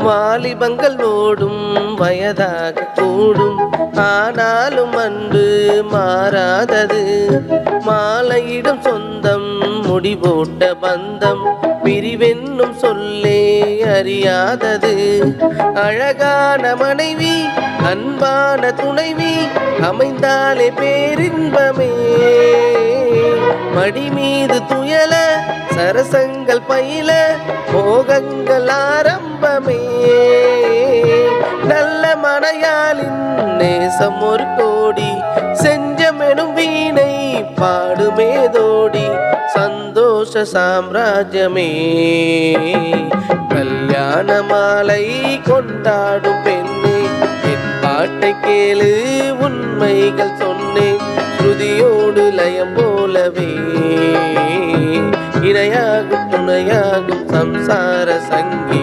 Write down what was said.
வாலிபங்கள் ஓடும் வயதாக கூடும், ஆனாலும் அன்பு மாறாதது. மாலையிடும் சொந்தம் முடிவோட்ட பந்தம், பிரிவென்னும் சொல்லே அறியாதது. அழகான மனைவி அன்பான துணைவி அமைந்தாலே பேரின்பமே. மடி மீது துயல சரசங்கள் பயில மோகங்கள் ஆரம்பமே. நல்ல மனையாளின் நேசம் ஒரு கோடி, செஞ்சமெனும் வீணை பாடுமேதோடி. சந்தோஷ சாம்ராஜ்யமே கல்யாண மாலை கொண்டாடும் பெண்ணே, என் பாட்டை கேளு உண்மைகள் சொன்னேன். ஸ்ருதியோடு லயம் போலவே இணையாகும் துணையாகும் சம்சார சங்கி.